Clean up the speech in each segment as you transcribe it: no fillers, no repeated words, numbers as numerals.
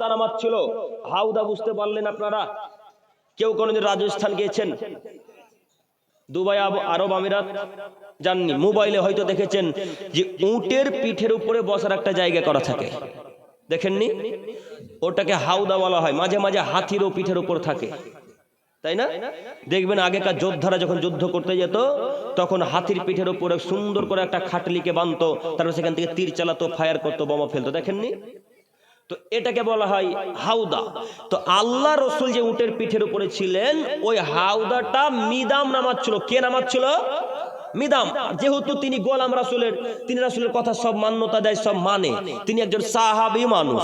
হাউদা নামাজ ছিল। হাউদা বুঝতে পারলেন আপনারা? কেউ কোনোদিন রাজস্থান গিয়েছেন? দুবাই আরব আমিরাত জাননি, মোবাইলে হয়তো দেখেছেন যে উটের পিঠের উপরে বসার একটা জায়গা করা থাকে, দেখেননি? ওটাকে হাউদা বলা হয়। মাঝে মাঝে হাতিরও পিঠের উপর থাকে, তাই না? দেখবেন আগেকার যোদ্ধারা যখন যুদ্ধ করতে যেত তখন হাতির পিঠের উপরে সুন্দর করে একটা খাটলিকে বাঁধতো, তারপর সেখান থেকে তীর চালাতো, ফায়ার করতো, বোমা ফেলতো, দেখেননি? তো এটাকে বলা হয় হাউদা। তো আল্লাহ রসুল যে উটের পিঠের উপরে ছিলেন, ওই হাউদাটা মিদাম নামাজ ছিল। কে নামাজ ছিল? মিদাম। যেহেতু তিনি গোলাম রাসূলের, তিনি রাসূলের কথা সব মান্যতা দেয়, সব মানে, তিনি একজন সাহাবী মানুষ।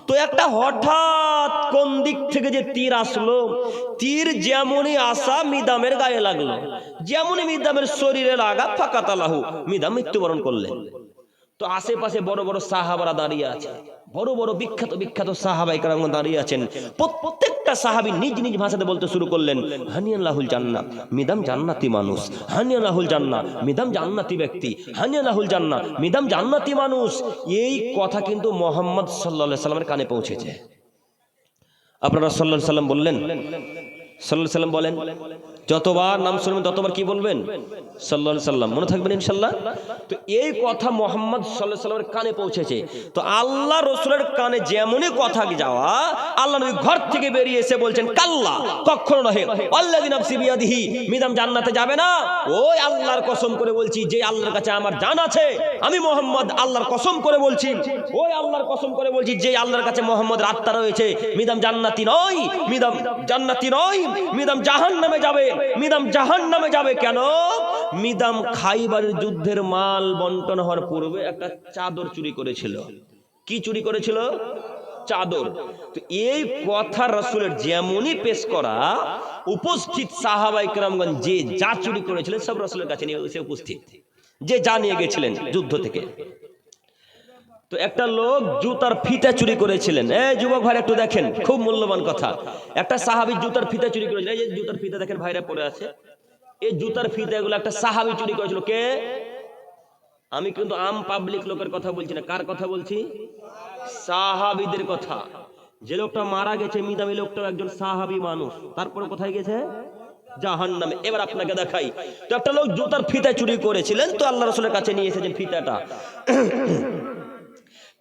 তো একটা হঠাৎ কোন দিক থেকে যে তীর আসলো, তীর যেমনই আসা মিদামের গায়ে লাগলো, যেমনই মিদামের শরীরে লাগা, ফাকাতালাহু, মিদাম মৃত্যুবরণ করলেন। তো আশেপাশে বড় বড় সাহাবারা দাঁড়িয়ে আছে, বড় বড় বিখ্যাত বিখ্যাত সাহাবায়ে কেরাম দাঁড়িয়ে আছেন। প্রত্যেকটা সাহাবী নিজ নিজ ভাষাতে বলতে শুরু করলেন, হানিয়াল্লাহুল জান্নাহ, মিদাম জান্নাতি মানুষ। হানিয়াল্লাহুল জান্নাহ, মিদাম জান্নাতি ব্যক্তি। হানিয়াল্লাহুল জান্নাহ, মিদাম জান্নাতি মানুষ। এই কথা কিন্তু মুহাম্মদ সাল্লাল্লাহু আলাইহি সাল্লামের কানে পৌঁছেছে। আপনারা সাল্লাল্লাহু আলাইহি সাল্লাম বললেন, সাল্লাল্লাহু আলাইহি সাল্লাম বলেন, যতবার নাম শুনবেন ততবার কি বলবেন? সাল্লাল্লাহু আলাইহি সাল্লাম। মনে থাকবেন ইনশাআল্লাহ। তো এই কথা মুহাম্মদ সাল্লাল্লাহু আলাইহি সাল্লামের কানে পৌঁছেছে। তো আল্লাহ রাসূলের কানে যেমনই কথা যাওয়া, আল্লাহ নবী ঘর থেকে বেরিয়ে এসে বলছেন, কাল্লা, কখনো নহে, আল্লাযী নাফসি বিয়াদিহি, মিদাম জান্নাতে যাবে না। ওই আল্লাহর কসম করে বলছি, যে আল্লাহর কাছে আমার জান আছে, আমি মুহাম্মদ আল্লাহর কসম করে বলছি, ওই আল্লাহর কসম করে বলছি, যে আল্লাহর কাছে মুহাম্মদের আত্মা রয়েছে, মিদাম জান্নাতি নয়, মিদাম জান্নাতি নয়, মিদাম জাহান্নামে যাবে, মিদাম জাহান্নামে যাবে। কেন? মিদাম খাইবারের যুদ্ধের মাল বন্টন হওয়ার পূর্বে একটা চাদর চুরি করেছিল। কি চুরি করেছিল? চাদর। তো এই কথা রাসূলের যেমনই পেশ করা, উপস্থিত সাহাবায়ে কেরামগণ যে যা চুরি করেছিলেন সব রাসূলের কাছে নিয়ে এসে উপস্থিত, যে যা নিয়ে গেছিলেন যুদ্ধ থেকে। তো একটা লোক জুতার ফিতা চুরি করেছিলেন। এই যুবক ভাই একটু দেখেন, খুব মূল্যবান কথা। একটা সাহাবী জুতার ফিতা চুরি করেছিলেন। এই যে জুতার ফিতা দেখেন ভাইরা পড়ে আছে, এই জুতার ফিতা এগুলো একটা সাহাবী চুরি করেছিল। কে? আমি কিন্তু আম পাবলিক লোকের কথা বলছি না, কার কথা বলছি? সাহাবীদের কথা। যে লোকটা মারা গেছে মিদামি, লোকটা একজন সাহাবী মানুষ, তারপরে কোথায় গেছে? জাহান্নামে। এবার আপনাকে দেখাই। তো একটা লোক জুতার ফিতা চুরি করেছিলেন, তো আল্লাহ রাসূলের কাছে নিয়ে এসেছেন ফিতাটা।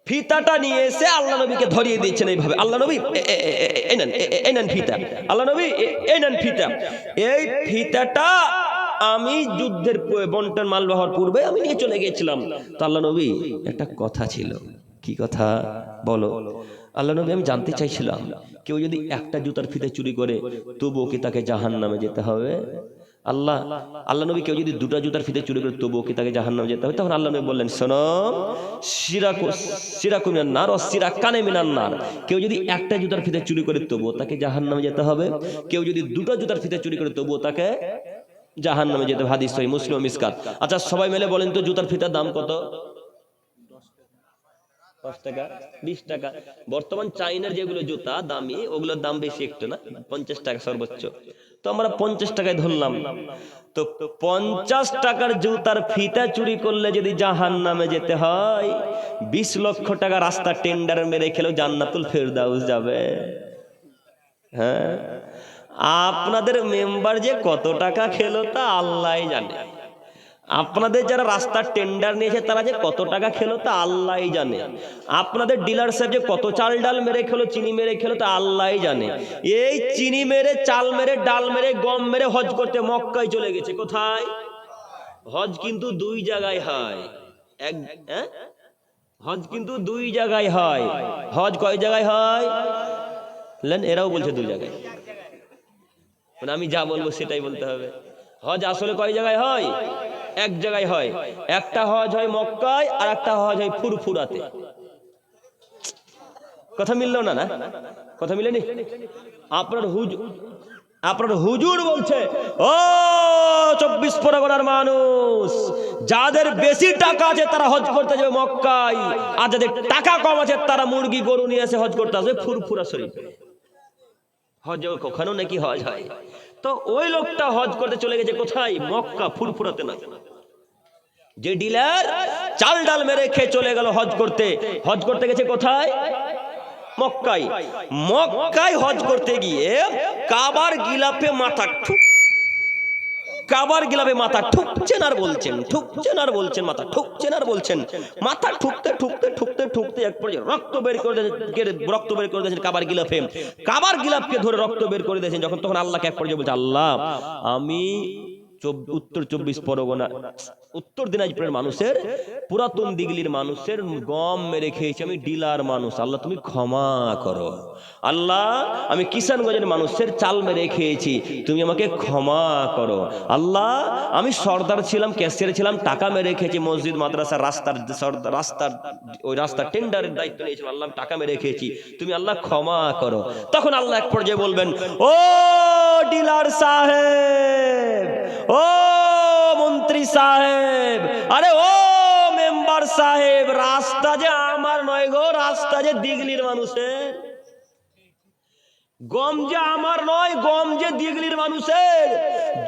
ফিতাটা নিয়ে এসে আল্লাহ নবীকে ধরিয়ে দিচ্ছেন এইভাবে, আল্লাহ নবী এই নেন ফিতা, আল্লাহ নবী এই নেন ফিতা। এই ফিতাটা আমি যুদ্ধের বন্টন মাল হওয়ার পূর্বে আমি নিয়ে চলে গিয়েছিলাম। তো আল্লাহ নবী, একটা কথা ছিল। কি কথা? বলো। আল্লাহ নবী, আমি জানতে চাইছিলাম, কেউ যদি একটা জুতার ফিতা চুরি করে তবুও কি তাকে জাহান্নামে যেতে হবে? আল্লাহ নবী, কেউ যদি দুটা জুতার ফিতে চুরি করে তবুও কি তাকে জাহান্নামে যেতে হবে? তখন আল্লাহ নবী বললেন, শোনো, সিরাকু মিনান নার ওয়া সিরাকানে মিনান নার। কেউ যদি একটা জুতার ফিতে চুরি করে তবুও তাকে জাহান্নামে যেতে হবে, কেউ যদি দুটো জুতার ফিতে চুরি করে তবুও তাকে জাহান্নামে যেতে হবে। হাদিস সহিহ মুসলিম মিসকাত। আচ্ছা সবাই মিলে বলেন তো, জুতার ফিতার দাম কত? 10 টাকা, 20 টাকা। বর্তমান চাইনার যেগুলো জুতা দামি, ওগুলোর দাম বেশি একটু, না 50 টাকা সর্বোচ্চ। তো আমরা 50 টাকায় ধরলাম। তো 50 টাকার জুতার ফিতা চুরি করলে যদি জাহান্নামে যেতে হয়, 20 লক্ষ টাকা রাস্তা টেন্ডার মেরে খেলেও জান্নাতুল ফেরদাউস যাবে। হ্যাঁ, আপনাদের মেম্বার যে কত টাকা খেলো তা আল্লাহই জানে। আপনাদের যারা রাস্তার টেন্ডার নিয়েছে তারা যে কত টাকা খেলো তা আল্লাহই জানে। আপনাদের ডিলার সাহেব যে কত চাল ডাল মেরে খেলো, চিনি মেরে খেলো তা আল্লাহই জানে। এই চিনি মেরে, চাল মেরে, ডাল মেরে, গম মেরে হজ করতে মক্কায় চলে গেছে। কোথায়? হজ কিন্তু দুই জায়গায় হয়। হজ কিন্তু দুই জায়গায় হয়। হজ কয় জায়গায় হয়? এরাও বলছে দুই জায়গায়। মানে আমি যা বলবো সেটাই বলতে হবে। হজ আসলে কয় জায়গায় হয়? এক জায়গায় হয়। একটা হজ হয় মক্কায়, আর একটা হজ হয় ফুরফুরাতে। কথা মিললো না? কথা মিলেনি? আপনার হুজুর বলছে, ও 24 পরগনার মানুষ, যাদের বেশি টাকা আছে তারা হজ করতে যাবে মক্কায়, আর যাদের টাকা কম আছে তারা মুরগি গরু নিয়ে এসে হজ করতে আসবে ফুরফুরা শরীফে। হজ কখনো নাকি হজ হয়? তো ওই লোকটা হজ করতে চলে গেছে কোথায়? মক্কা, ফুরফুরাতে না। যে ডিলার চাল ডাল মেরে খেয়ে চলে গেল হজ করতে গেছে কোথায়? মক্কায় মক্কায় হজ করতে গিয়ে কাবার গিলাফে মাথা কাবার গিলাফে মাথা ঠুকছেন আর বলছেন, ঠুকছেন আর বলছেন, মাথা ঠুকছেন আর বলছেন, মাথা ঠুকতে ঠুকতে ঠুকতে ঠুকতে এক পর্যায়ে রক্ত বের করে দিয়েছেন কাবার গিলাফে। কাবার গিলাফকে ধরে রক্ত বের করে দিয়েছেন যখন, তখন আল্লাহকে এক পর্যায়ে বলছে, আল্লাহ আমি উত্তর 24 পরগনা উত্তর দিনাজপুরের মানুষের, পুরাতন দিগলির মানুষের গম মেরে খেয়েছি, আমি ডিলার মানুষ, আল্লাহ তুমি ক্ষমা করো। আল্লাহ আমি কিষানগঞ্জের মানুষের চাল মেরে খেয়েছি, তুমি আমাকে ক্ষমা করো। আল্লাহ আমি সর্দার ছিলাম, ক্যাশিয়ার ছিলাম, টাকা মেরে খেয়েছি, মসজিদ মাদ্রাসার রাস্তার টেন্ডারের দায়িত্ব নিয়েছিলাম, আল্লাহ টাকা মেরে খেয়েছি, তুমি আল্লাহ ক্ষমা করো। তখন আল্লাহ এক পর্যায়ে বলবেন, ও ডিলার সাহেব, ও মন্ত্রী সাহেব, আরে ও মেম্বার সাহেব, রাস্তা যে আমার নয় গো, রাস্তা যে দিগলির মানুষের, গম যে আমার নয়, গম যে দিগলির মানুষের।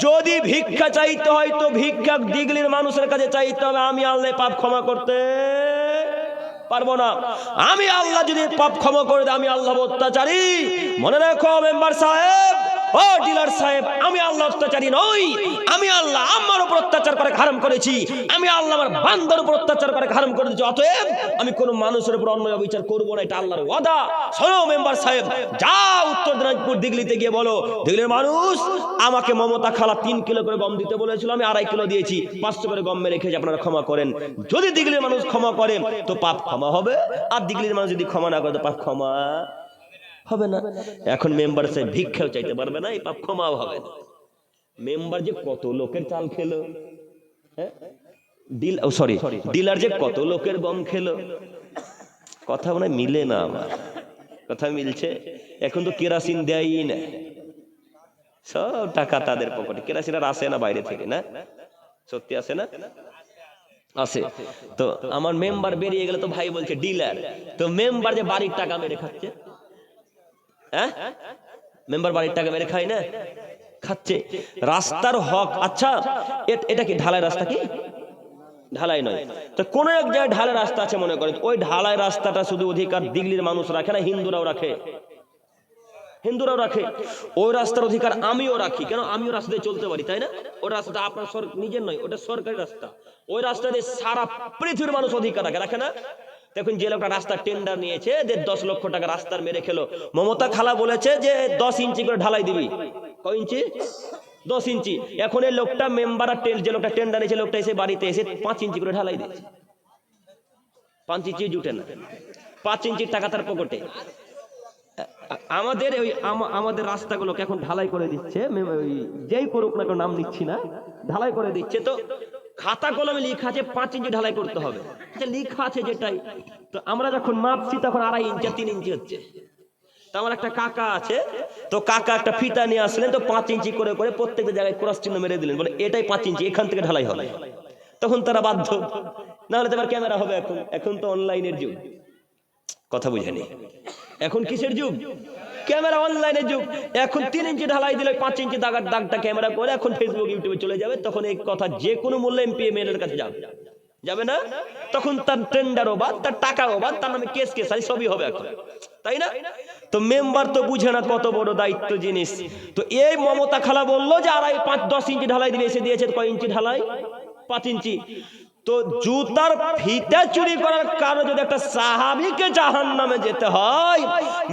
যদি ভিক্ষা চাইতে হয় তো ভিক্ষা দিগলির মানুষের কাছে চাইতে হবে, আমি আল্লাহ পাপ ক্ষমা করতে পারবো না। আমি আল্লাহ যদি পাপ ক্ষমা করে দেয়, আমি আল্লাহ অত্যাচারী। মনে রাখো মেম্বার সাহেব, ও ডিলার সাহেব, আমি আল্লাহ অত্যাচারী নই, আমি আল্লাহ আমার উপর অত্যাচার করে হারাম করেছি, আমি আল্লাহ আমার বান্দার উপর অত্যাচার করে হারাম করেছি, অতএব আমি কোন মানুষের উপর অন্যায় বিচার করবো না, এটা আল্লাহর ওয়াদা। শোনো মেম্বার সাহেব, যাও উত্তর দিনাজপুর দিগলিতে গিয়ে বলো, দিগলির মানুষ আমাকে মমতা খালা 3 কিলো করে গম দিতে বলেছিল, আমি 2.5 কিলো দিয়েছি, 500 করে গম মেরে খেয়েছি, আপনারা ক্ষমা করেন। যদি দিগলির মানুষ ক্ষমা করে তো পাপ ক্ষমা হবে, আর দিগলির মানুষ যদি ক্ষমা না করে তো পাপ ক্ষমা হবে না। এখন মেম্বার সাহেব ভিক্ষাও চাইতে পারবে না, এই পাপ ক্ষমাও হবে না। মেম্বার যে কত লোকের চাল খেলো, হ্যাঁ, ডিলার যে কত লোকের গম খেলো, কথা মনে মিলে না। আমার কথা মিলছে? এখন তো কেরাসিন দেয়ই না, সব টাকা তাদের পকেটে। কেরাসিন আর আসে না বাইরে থেকে, না সত্যি আসে না? আসে। তো আমার মেম্বার বেরিয়ে গেলে তো ভাই বলছে ডিলার, তো মেম্বার যে বাড়ির টাকা মেরে খাচ্ছে, হ্যাঁ, মেম্বার বাড়ির টাকা মেরে খায় না, খাচ্ছে। রাস্তার হক, আচ্ছা এটা কি ঢালাই রাস্তা? কি ঢালাই নয় তো কোন এক জায়গায় ঢালাই রাস্তা আছে মনে করেন, ওই ঢালাই রাস্তাটা শুধু অধিকার দিগলির মানুষ রাখে না, হিন্দুরাও রাখে, হিন্দুরাও রাখে। ওই রাস্তার অধিকার আমিও রাখি, কেন আমিও রাস্তা দিয়ে চলতে পারি, তাই না? ওই রাস্তাটা আপনার নিজের নয়, ওটা সরকারি রাস্তা। ওই রাস্তা দিয়ে সারা পৃথিবীর মানুষ অধিকার রাখে, রাখে না? দেখুন যে লোকটা রাস্তার টেন্ডার নিয়েছে, 10 লক্ষ টাকা রাস্তার মেরে খেলো, মমতা খালা বলেছে যে 10 ইঞ্চি করে ঢালাই দিবি। কয় ইঞ্চি? 10 ইঞ্চি। এখন এই লোকটা মেম্বার যে লোকটা টেন্ডার নিয়েছে, লোকটা এসে বাড়িতে এসে 5 ইঞ্চি করে ঢালাই দিয়েছে। 5 ইঞ্চি জুটে না, 5 ইঞ্চির টাকা তার পকেটে। আমাদের ওই আমাদের রাস্তাগুলোকে এখন ঢালাই করে দিচ্ছে, যেই করুক না, নাম নিচ্ছি না, ঢালাই করে দিচ্ছে। তো খাতা কলমে লেখা আছে 5 ইঞ্চি ঢালাই করতে হবে, লেখা আছে যেটাই। তো আমরা যখন মাপছি তখন 2.5 ইঞ্চি 3 ইঞ্চি হচ্ছে। তো আমার একটা কাকা আছে, তো কাকা একটা ফিতা নিয়ে আসলেন, তো 5 ইঞ্চি করে করে প্রত্যেকটা জায়গায় ক্রস চিহ্ন মেরে দিলেন, বলে এটাই 5 ইঞ্চি, এখান থেকে ঢালাই হবে। তখন তারা বাধ্য, না হলে তো আবার ক্যামেরা হবে। এখন তো অনলাইনের যুগ, কথা বুঝেনি? এখন কিসের যুগ? ক্যামেরা, অনলাইনের যুগ। এখন 3 ইঞ্চি ঢালাই দিলে 5 ইঞ্চি দাগটা ক্যামেরা করে এখন ফেসবুক ইউটিউবে চলে যাবে। তখন এই কথা যে কোনো মূল্যে এমপি এমএলএর কাছে যাবে না? তখন তার টেন্ডারও বাদ, তার টাকাও বাদ, তার নামে কেস সবই হবে এখন, তাই না? তো মেম্বার তো বুঝে না কত বড় দায়িত্ব জিনিস। তো এই মমতা খালা বললো যে 10 ইঞ্চি ঢালাই দিলে, এসে দিয়েছে কয় ইঞ্চি ঢালাই? 5 ইঞ্চি। তো জুতার ফিতা চুরি করার কারণে যদি একটা সাহাবীকে জাহান্নামে যেতে হয়,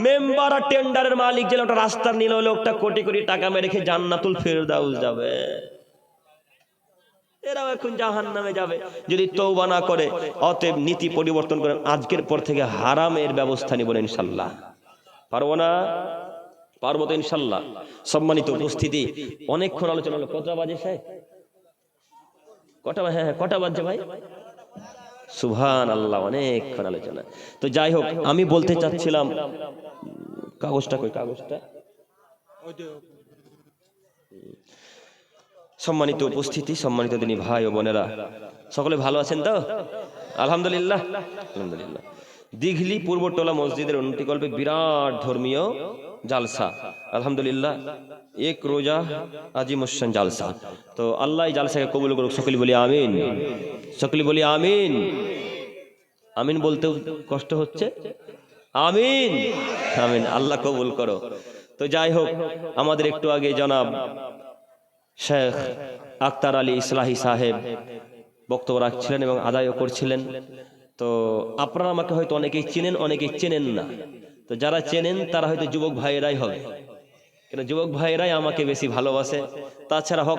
মেম্বার আর টেন্ডারের মালিক যে লোকটা রাস্তা নিল, লোকটা কোটি কোটি টাকা মেরে রেখে জান্নাতুল ফেরদাউস যাবে, এরাও এখন জাহান্নামে যাবে যদি তওবা না করে। অতএব নীতি পরিবর্তন করেন, আজকের পর থেকে হারামের ব্যবস্থা নিব না ইনশাআল্লাহ। পারবো না? পারবো তো ইনশাআল্লাহ। সম্মানিত উপস্থিতি, অনেকক্ষণ আলোচনা হলো। কটা বাজে সাহেব? কটা বাজছে ভাই? সুবহানাল্লাহ, অনেকক্ষণ আলোচনা। তো যাই হোক, আমি বলতে চাচ্ছিলাম, কাগজটা কই? কাগজটা। সম্মানিত উপস্থিতি, সম্মানিত দিনী ভাই ও বোনেরা, সকলে ভালো আছেন তো? আলহামদুলিল্লাহ, আলহামদুলিল্লাহ। দিঘলি পূর্বটোলা মসজিদের উন্নতিকল্পে বিরাট ধর্মীয় জালসা, আলহামদুলিল্লাহ, 1 রোজা আজিমুসান জালসা। তো আল্লাহ এই জালসাকে কবুল করুক, সকলে বলি আমিন, সকলে বলি আমিন। আমিন বলতেও কষ্ট হচ্ছে, আমিন আমিন, আল্লাহ কবুল করো। তো যাই হোক, আমাদের একটু আগে জনাব শেখ আক্তার আলী ইসলাহি সাহেব বক্তব্য রাখছিলেন এবং আদায়ও করছিলেন। তো আপনারা আমাকে হয়তো অনেকেই চেনেন, অনেকেই চেনেন না। তো যারা চেনেন তারা হয়তো যুবক ভাইয়েরাই হবে, কেন যুবক ভাইয়েরাই আমাকে বেশি ভালোবাসে। তাছাড়া হক